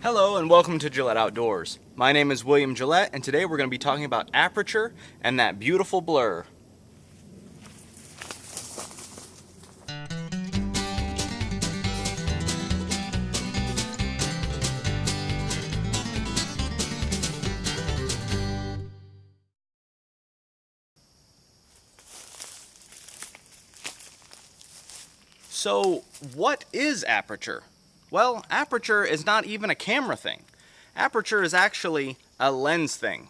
Hello and welcome to Gillette Outdoors. My name is William Gillette and today we're going to be talking about aperture and that beautiful blur. So what is aperture? Well, aperture is not even a camera thing. Aperture is actually a lens thing.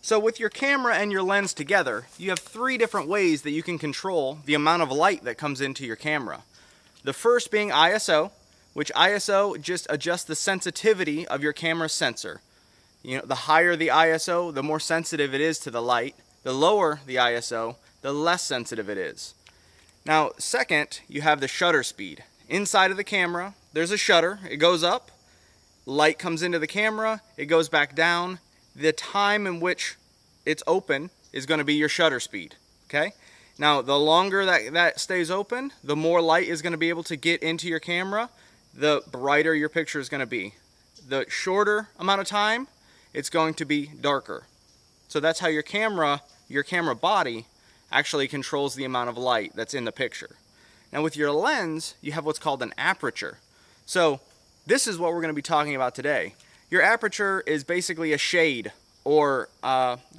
So with your camera and your lens together, you have three different ways that you can control the amount of light that comes into your camera. The first being ISO, which ISO just adjusts the sensitivity of your camera's sensor. The higher the ISO, the more sensitive it is to the light. The lower the ISO, the less sensitive it is. Now, second, you have the shutter speed. Inside of the camera, there's a shutter. It goes up, light comes into the camera, it goes back down. The time in which it's open is going to be your shutter speed, okay? Now, the longer that stays open, the more light is going to be able to get into your camera, the brighter your picture is going to be. The shorter amount of time, it's going to be darker. So that's how your camera body actually controls the amount of light that's in the picture. Now with your lens, you have what's called an aperture. So this is what we're going to be talking about today. Your aperture is basically a shade, or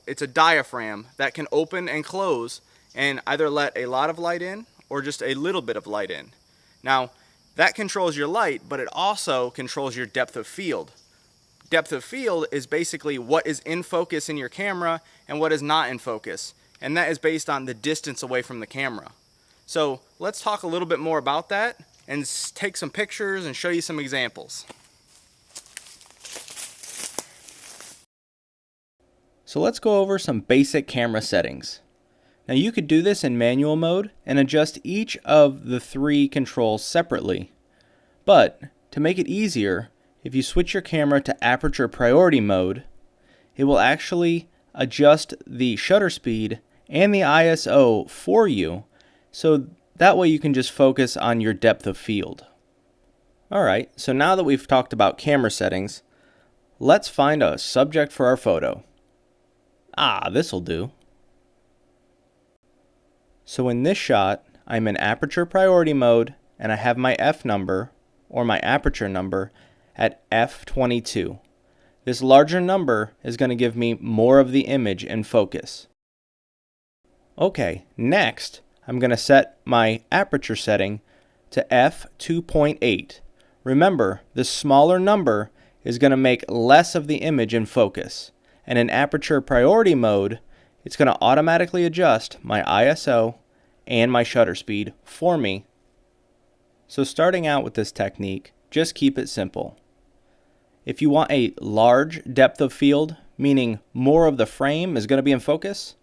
it's a diaphragm that can open and close and either let a lot of light in or just a little bit of light in. Now that controls your light, but it also controls your depth of field. Depth of field is basically what is in focus in your camera and what is not in focus. And that is based on the distance away from the camera. So let's talk a little bit more about that and take some pictures and show you some examples. So let's go over some basic camera settings. Now you could do this in manual mode and adjust each of the three controls separately. But to make it easier, if you switch your camera to aperture priority mode, it will actually adjust the shutter speed and the ISO for you, so that way you can just focus on your depth of field. Alright, so now that we've talked about camera settings, let's find a subject for our photo. This'll do. So in this shot, I'm in aperture priority mode and I have my F number, or my aperture number, at f22. This larger number is going to give me more of the image in focus. Okay, next I'm going to set my aperture setting to f2.8. Remember, the smaller number is going to make less of the image in focus. And in aperture priority mode, it's going to automatically adjust my ISO and my shutter speed for me. So starting out with this technique, just keep it simple. If you want a large depth of field, meaning more of the frame is going to be in focus,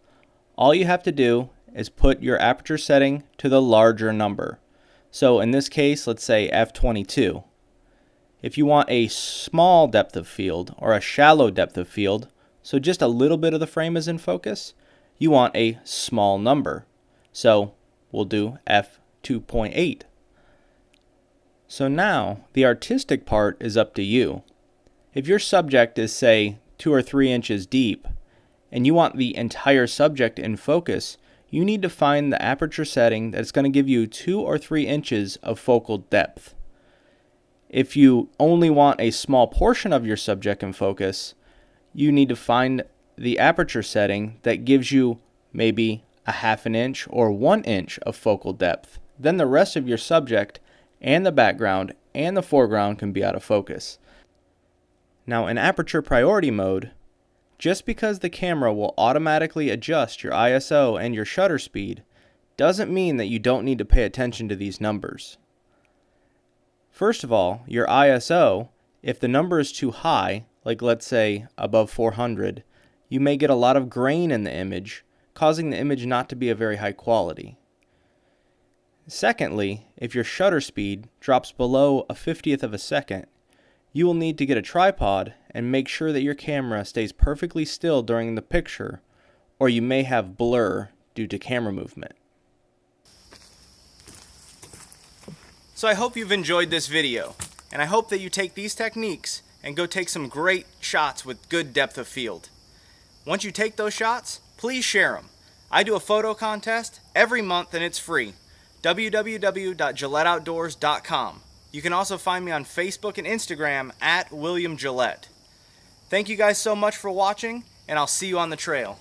all you have to do is put your aperture setting to the larger number. So in this case, let's say f22. If you want a small depth of field or a shallow depth of field, so just a little bit of the frame is in focus, you want a small number. So we'll do f2.8. So now the artistic part is up to you. If your subject is, say, 2 or 3 inches deep, and you want the entire subject in focus, you need to find the aperture setting that's going to give you 2 or 3 inches of focal depth. If you only want a small portion of your subject in focus, you need to find the aperture setting that gives you maybe a 1/2 inch or 1 inch of focal depth. Then the rest of your subject and the background and the foreground can be out of focus. Now in aperture priority mode, just because the camera will automatically adjust your ISO and your shutter speed doesn't mean that you don't need to pay attention to these numbers. First of all, your ISO, if the number is too high, like let's say above 400, you may get a lot of grain in the image, causing the image not to be of very high quality. Secondly, if your shutter speed drops below a 50th of a second, you will need to get a tripod and make sure that your camera stays perfectly still during the picture, or you may have blur due to camera movement. So I hope you've enjoyed this video, and I hope that you take these techniques and go take some great shots with good depth of field. Once you take those shots, please share them. I do a photo contest every month and it's free. www.gilletteoutdoors.com. You can also find me on Facebook and Instagram at William Gillette. Thank you guys so much for watching, and I'll see you on the trail.